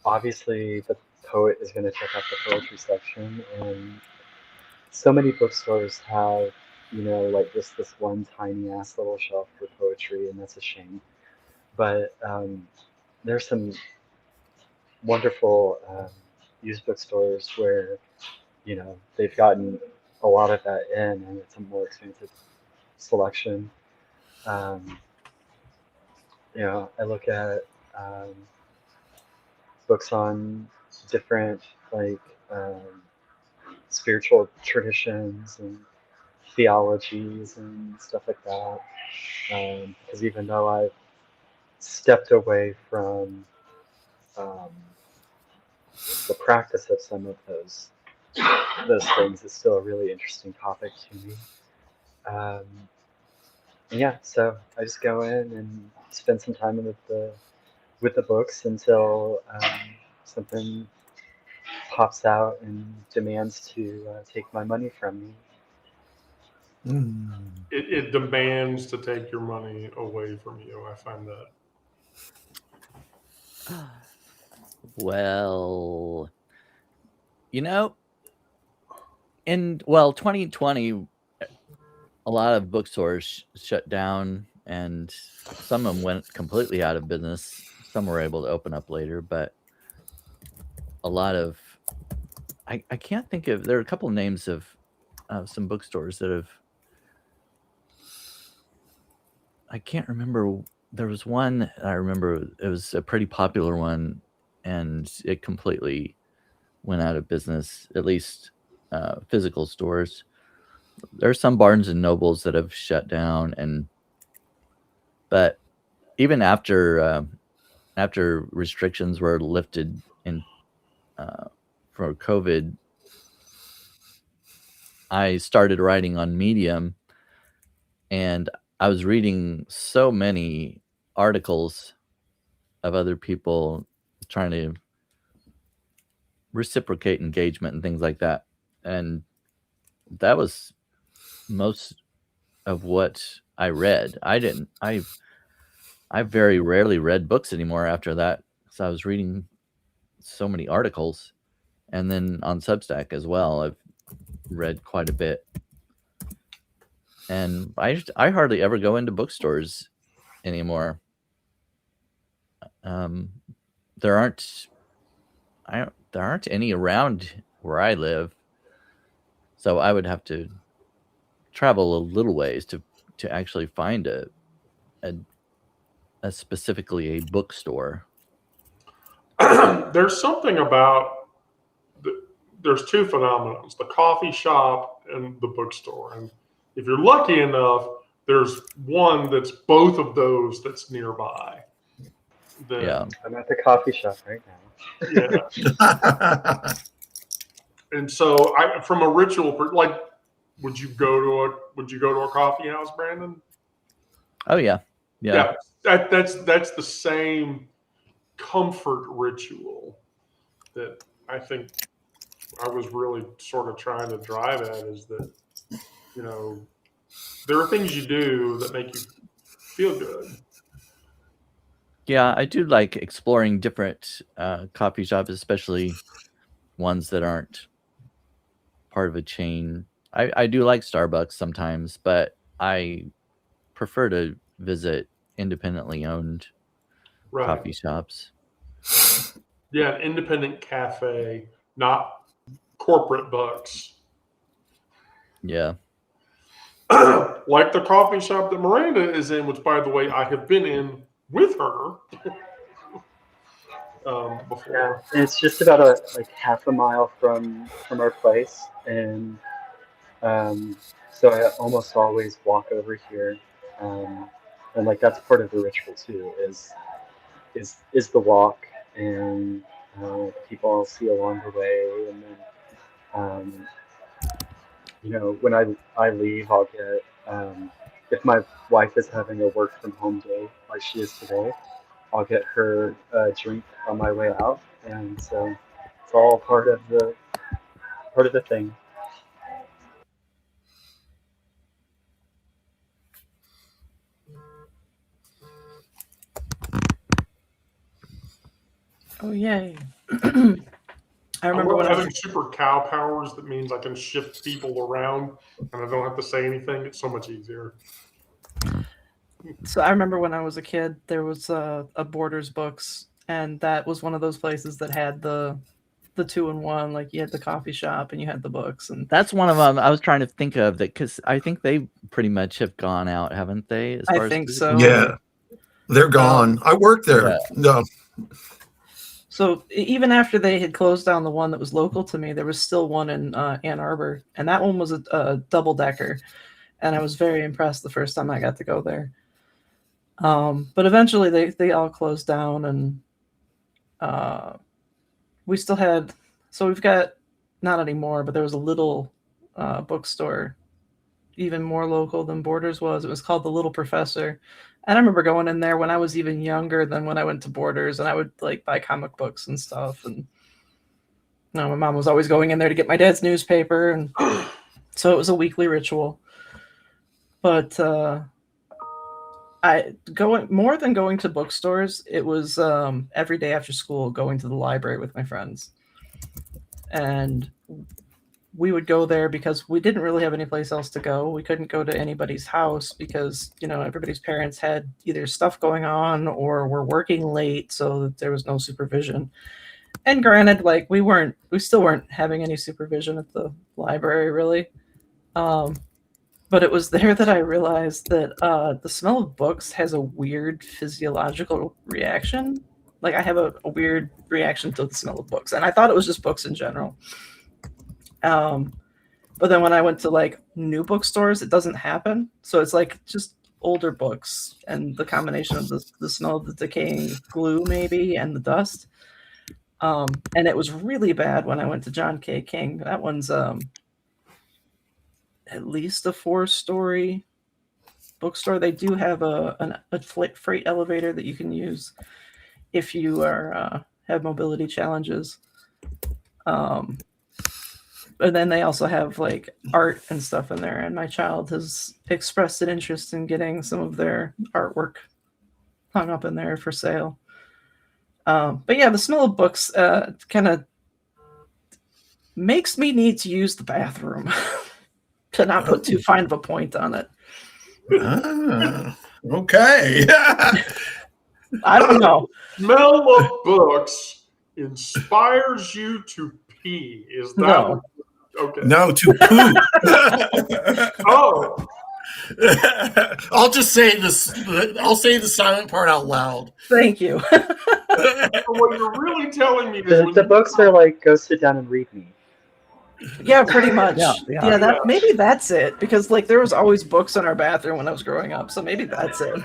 obviously the poet is going to check out the poetry section, and so many bookstores have, like just this one tiny ass little shelf for poetry, and that's a shame. But there's some wonderful used bookstores where, they've gotten a lot of that in, and it's a more expensive selection. Um, I look at books on different, like, spiritual traditions and theologies and stuff like that. Because even though I've stepped away from um, the practice of some of those things, it's still a really interesting topic to me. Um, and yeah, so I just go in and spend some time with the books until something pops out and demands to take my money from me. It demands to take your money away from you. I find that. Well, in 2020, a lot of bookstores shut down, and some of them went completely out of business. Some were able to open up later, but a lot of I can't think of. There are a couple of names of some bookstores that have. I can't remember. There was one I remember. It was a pretty popular one, and it completely went out of business. At least physical stores. There's some Barnes and Nobles that have shut down, but even after restrictions were lifted in for COVID, I started writing on Medium, and I was reading so many articles of other people trying to reciprocate engagement and things like that, and that was most of what I read. I very rarely read books anymore after that, because I was reading so many articles, and then on Substack as well, I've read quite a bit. And I hardly ever go into bookstores anymore. There aren't any around where I live, so I would have to travel a little ways to actually find a specifically a bookstore. There's something about there's two phenomenons: the coffee shop and the bookstore. And if you're lucky enough, there's one that's both of those that's nearby. Yeah. I'm at the coffee shop right now. Yeah. And so, from a ritual, like, would you go to a coffee house, Brandon? Oh yeah. Yeah. That's the same comfort ritual that I think I was really sort of trying to drive at, is that, there are things you do that make you feel good. Yeah, I do like exploring different coffee shops, especially ones that aren't part of a chain. I do like Starbucks sometimes, but I prefer to visit independently owned coffee shops. Yeah, an independent cafe, not corporate bucks. Yeah. Like the coffee shop that Miranda is in, which, by the way, I have been in with her before. Yeah, and it's just about like half a mile from our place, and so I almost always walk over here, and like that's part of the ritual too. Is the walk, and people I'll see along the way, and then when I leave, I'll get, if my wife is having a work from home day like she is today, I'll get her a drink on my way out, and so it's all part of the thing. Oh, yay. I I remember love when I was having super cow powers. That means I can shift people around and I don't have to say anything. It's so much easier. So I remember when I was a kid, there was a Borders books, and that was one of those places that had the 2-in-1. Like you had the coffee shop and you had the books, and That's one of them I was trying to think of, that because I think they pretty much have gone out, haven't they? As I far think as so. Yeah, they're gone. I worked there. Yeah. No. So even after they had closed down the one that was local to me, there was still one in Ann Arbor, and that one was a double decker, and I was very impressed the first time I got to go there. But eventually they all closed down, and we still had. So we've got, not anymore, but there was a little bookstore, even more local than Borders was. It was called the Little Professor. And I remember going in there when I was even younger than when I went to Borders, and I would like buy comic books and stuff. And my mom was always going in there to get my dad's newspaper, and so it was a weekly ritual. But more than going to bookstores, it was every day after school going to the library with my friends. And we would go there because we didn't really have any place else to go. We couldn't go to anybody's house because, everybody's parents had either stuff going on or were working late, so that there was no supervision. And granted, like we still weren't having any supervision at the library, really. But it was there that I realized that the smell of books has a weird physiological reaction. Like I have a weird reaction to the smell of books, and I thought it was just books in general. But then when I went to like new bookstores, it doesn't happen. So it's like just older books and the combination of the smell of the decaying glue maybe and the dust. And it was really bad when I went to John K. King. That one's at least a 4-story bookstore. They do have a freight elevator that you can use if you are have mobility challenges. And then they also have like art and stuff in there. And my child has expressed an interest in getting some of their artwork hung up in there for sale. But yeah, the smell of books kind of makes me need to use the bathroom to not put too fine of a point on it. Okay. I don't know. Smell of books inspires you to pee. Is that No. okay? No, to poo. Oh, I'll just say this. I'll say the silent part out loud. Thank you. so what you're really telling me is The books are like, go sit down and read me. Yeah, pretty much. Yeah. Maybe that's it, because like there was always books in our bathroom when I was growing up, so maybe that's it.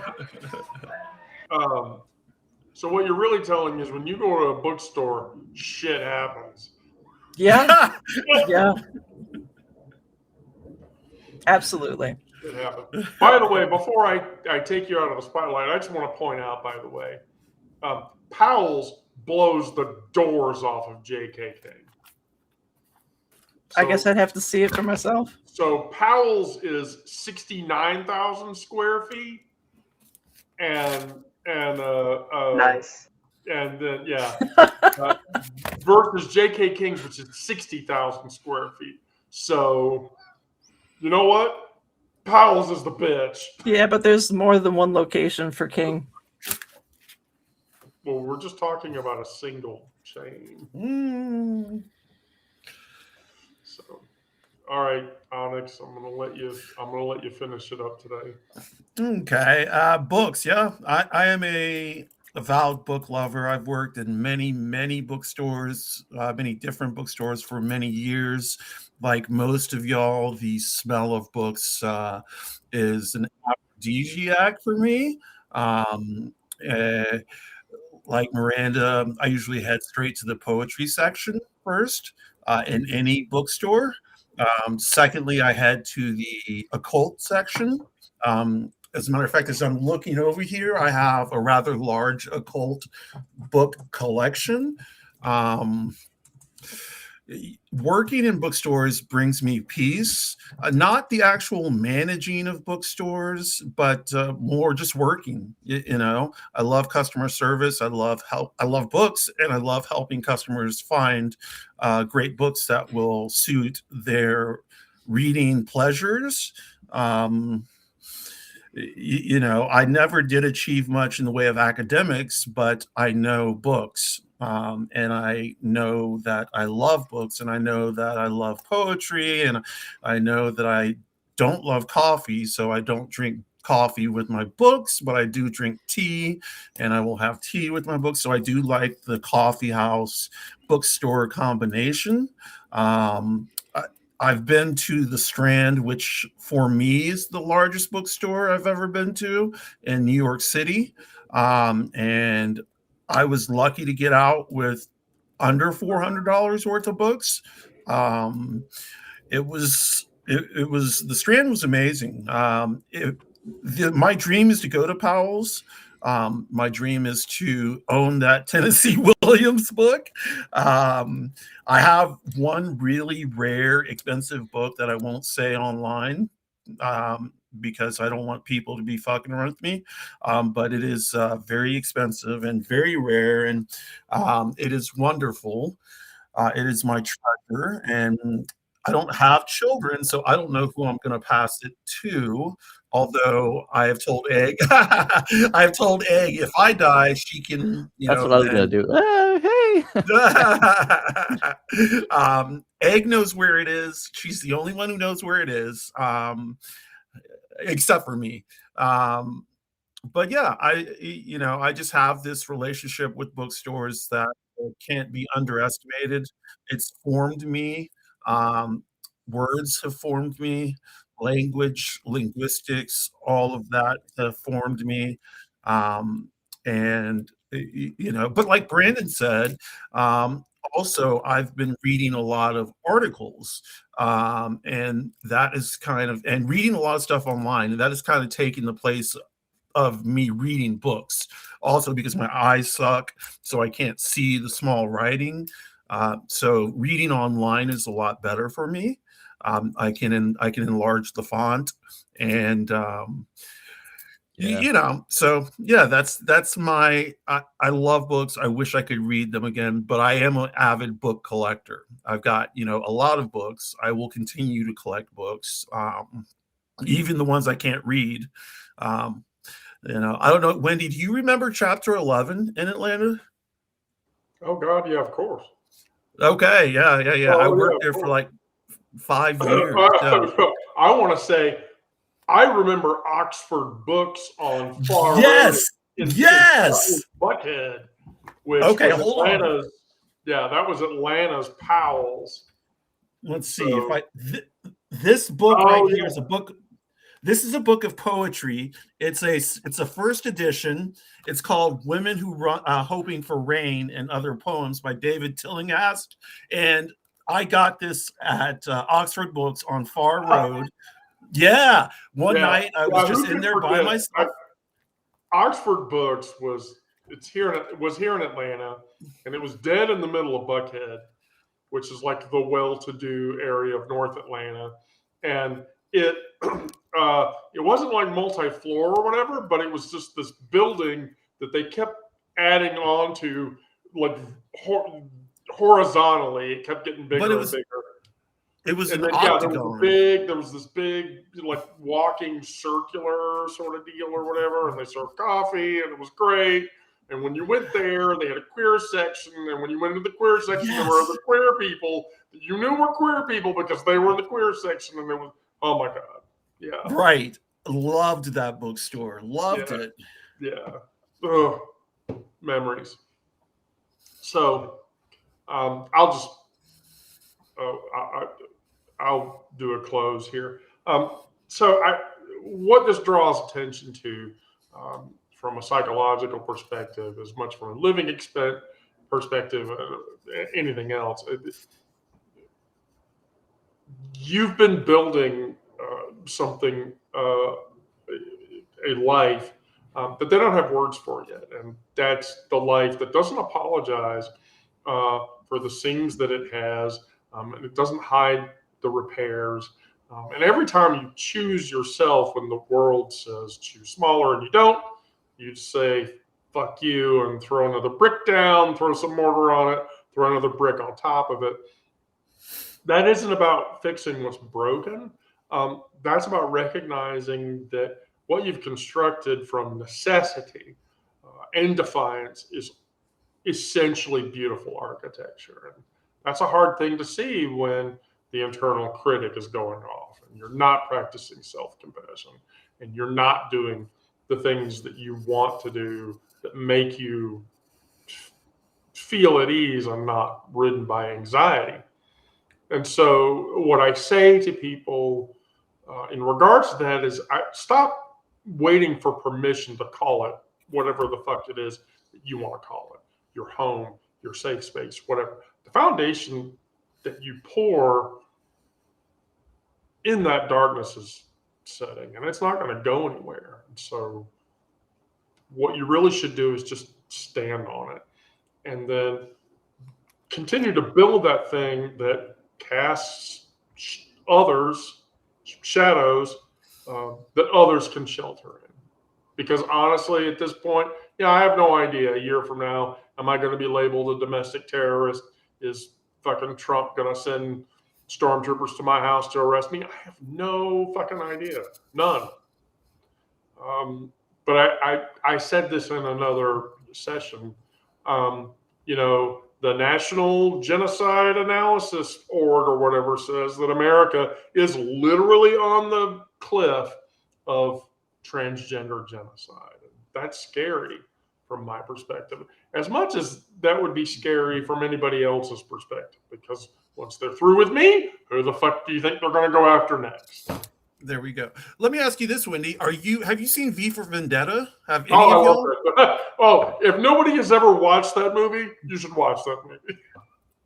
So what you're really telling me is when you go to a bookstore, shit happens. Yeah. Yeah. Absolutely. Shit happens. By the way, before I take you out of the spotlight, I just want to point out, by the way, Powell's blows the doors off of J.K. King. I guess I'd have to see it for myself. So Powell's is 69,000 square feet, and Nice. and then versus J.K. King's, which is 60,000 square feet. So you know what? Powell's is the bitch. Yeah, but there's more than one location for King. Well, we're just talking about a single chain. So, all right, Onyx, I'm gonna let you finish it up today. Okay. Books. Yeah, I am a avowed book lover. I've worked in many bookstores, many different bookstores for many years. Like most of y'all, the smell of books is an aphrodisiac for me. Like Miranda, I usually head straight to the poetry section first in any bookstore. Secondly, I head to the occult section. As a matter of fact, as I'm looking over here, I have a rather large occult book collection. working in bookstores brings me peace. Not the actual managing of bookstores, but more just working. You know, I love customer service. I love help. I love books, and I love helping customers find great books that will suit their reading pleasures. Um, you know, I never did achieve much in the way of academics, but I know books. And I know that I love books, and I know that I love poetry, and I know that I don't love coffee, so I don't drink coffee with my books, but I do drink tea, and I will have tea with my books. So I do like the coffee house bookstore combination. Um, I've been to the Strand, which for me is the largest bookstore I've ever been to in New York City. And I was lucky to get out with under $400 worth of books. Um, it was the Strand was amazing. My dream is to go to Powell's. My dream is to own that Tennessee Williams book. Um, I have one really rare, expensive book that I won't say online because I don't want people to be fucking around with me. But it is very expensive and very rare, and it is wonderful. It is my treasure, and I don't have children, so I don't know who I'm going to pass it to. Although I have told Egg, I have told Egg if I die, she can, That's what I was gonna do. Hey. Egg knows where it is. She's the only one who knows where it is, except for me. But yeah, I just have this relationship with bookstores that can't be underestimated. It's formed me. Um, Words have formed me. Language, linguistics, all of that have formed me. Um, and but like Brandon said, also I've been reading a lot of articles, and that is kind of and reading a lot of stuff online, and that is kind of taking the place of me reading books. Also, because my eyes suck, so I can't see the small writing. So reading online is a lot better for me. I can enlarge the font, and Yeah. So yeah, that's my. I love books. I wish I could read them again, but I am an avid book collector. I've got a lot of books. I will continue to collect books, even the ones I can't read. Um, I don't know, Wendy, do you remember Chapter 11 in Atlanta? Oh God, yeah, of course. Okay, yeah. I Oh yeah, worked of there for course. like 5 years. Yeah. I want to say I remember Oxford Books on Far Road Yes, in yes. Buckhead, which Okay, was hold on. Atlanta's. Yeah, that was Atlanta's Powell's. Let's see if So, this book right oh here yeah, is a book. This is a book of poetry. It's a first edition. It's called "Women Who Run Hoping for Rain and Other Poems" by David Tillinghast, and I got this at Oxford Books on Far Road. Yeah, one yeah, night I was yeah. just Who in could there by forget? myself. Oxford Books was here in Atlanta, and it was dead in the middle of Buckhead, which is like the well-to-do area of North Atlanta, and it it wasn't like multi-floor or whatever, but it was just this building that they kept adding on to, like horizontally. It kept getting But bigger and bigger. it was And an then yeah, octagon. there was this big like walking circular sort of deal or whatever, and they served coffee, and it was great. And when you went there, they had a queer section, and when you went into the queer section, there were Yes. other queer people that you knew were queer people because they were in the queer section, and there was, oh my god, yeah, Right. Loved that bookstore. Loved yeah, it. yeah. Ugh, memories. So I'll just I'll do a close here. So what this draws attention to, from a psychological perspective, as much from a living perspective, anything else, you've been building something, a life that they don't have words for yet, and that's the life that doesn't apologize for the scenes that it has, And it doesn't hide the repairs. And every time you choose yourself when the world says choose smaller and you don't, you just say, fuck you, and throw another brick down, throw some mortar on it, throw another brick on top of it. That isn't about fixing what's broken. That's about recognizing that what you've constructed from necessity and defiance is essentially beautiful architecture. And that's a hard thing to see when the internal critic is going off and you're not practicing self-compassion and you're not doing the things that you want to do that make you feel at ease and not ridden by anxiety. And so what I say to people in regards to that is stop waiting for permission to call it whatever the fuck it is that you want to call it. Your home, your safe space, whatever. The foundation that you pour in that darkness is setting, and it's not going to go anywhere. And so what you really should do is just stand on it and then continue to build that thing that casts others, shadows that others can shelter in. Because honestly, at this point, I have no idea a year from now, am I going to be labeled a domestic terrorist? Is fucking Trump going to send stormtroopers to my house to arrest me? I have no fucking idea. None. But I said this in another session. The National Genocide Analysis Org or whatever says that America is literally on the cliff of transgender genocide. That's scary from my perspective, as much as that would be scary from anybody else's perspective, because once they're through with me, who the fuck do you think they're going to go after next? There we go. Let me ask you this, Wendy. Have you seen V for Vendetta? Have any I of love y'all? that. Oh, if nobody has ever watched that movie, you should watch that movie.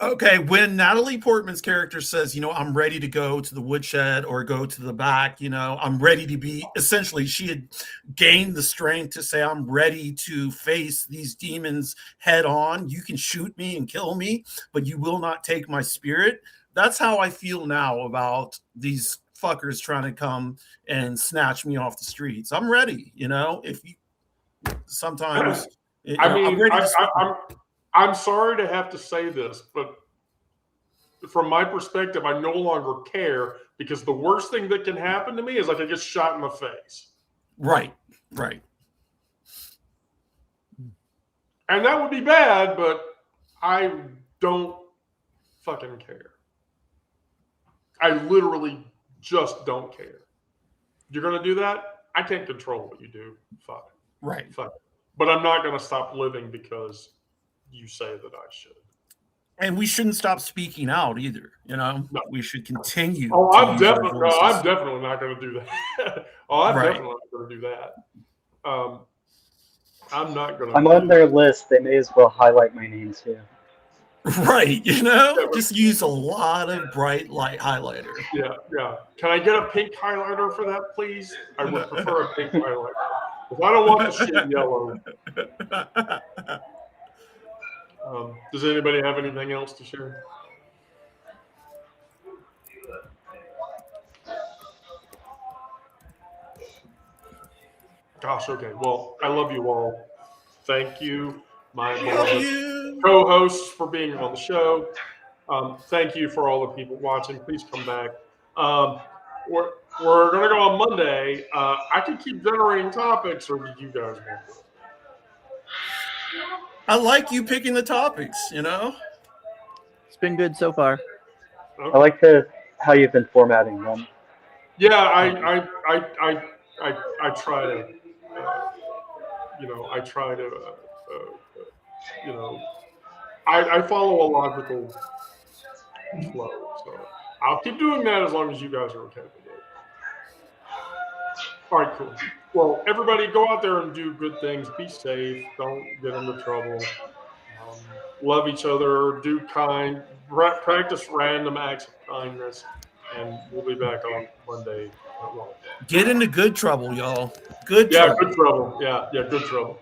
Okay, when Natalie Portman's character says, I'm ready to go to the woodshed or go to the back, I'm ready to be, essentially, she had gained the strength to say, I'm ready to face these demons head on. You can shoot me and kill me, but you will not take my spirit. That's how I feel now about these fuckers trying to come and snatch me off the streets. I'm ready, if you sometimes I'm ready I'm sorry to have to say this, but from my perspective, I no longer care, because the worst thing that can happen to me is I could get shot in the face. Right. And that would be bad, but I don't fucking care. I literally just don't care. You're going to do that? I can't control what you do. Fuck. Right. Fuck. But I'm not going to stop living because you say that I should. And we shouldn't stop speaking out either. No. We should continue. I'm definitely not going to do that. Definitely not going to do that. I'm not going to. I'm on their list. They may as well highlight my name too. Right. Just use a lot of bright light highlighter. Yeah. Can I get a pink highlighter for that, please? I would prefer a pink highlighter. Because I don't want the shit yellow. Does anybody have anything else to share? Gosh, okay. Well, I love you all. Thank you, my beloved co-hosts, for being on the show. Thank you for all the people watching. Please come back. We're going to go on Monday. I can keep generating topics, or did you guys want to? I like you picking the topics, It's been good so far. Okay. I like how you've been formatting them. Yeah, I try to, I follow a logical flow. So I'll keep doing that as long as you guys are okay with it. All right, cool. Well, everybody go out there and do good things. Be safe. Don't get into trouble. Love each other. Do kind. Practice random acts of kindness. And we'll be back on Monday. Get into good trouble, y'all. Good trouble. Good trouble. Yeah, good trouble.